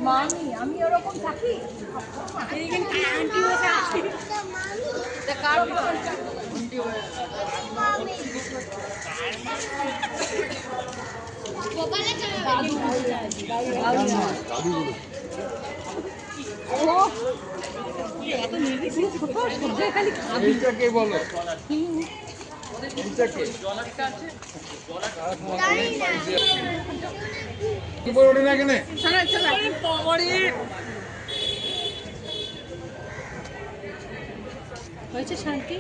মামি আমি ওরকম থাকি আন্টি বসে আছি কার আন্টি মামি দাদু দাদু ও এত নির্দিষ্ট খালি খাবি কে বলো এইটা কে জলাটা আছে জলাটা জানি না কি বড় না কেন চল চল পড়ি হয়েছে শান্তি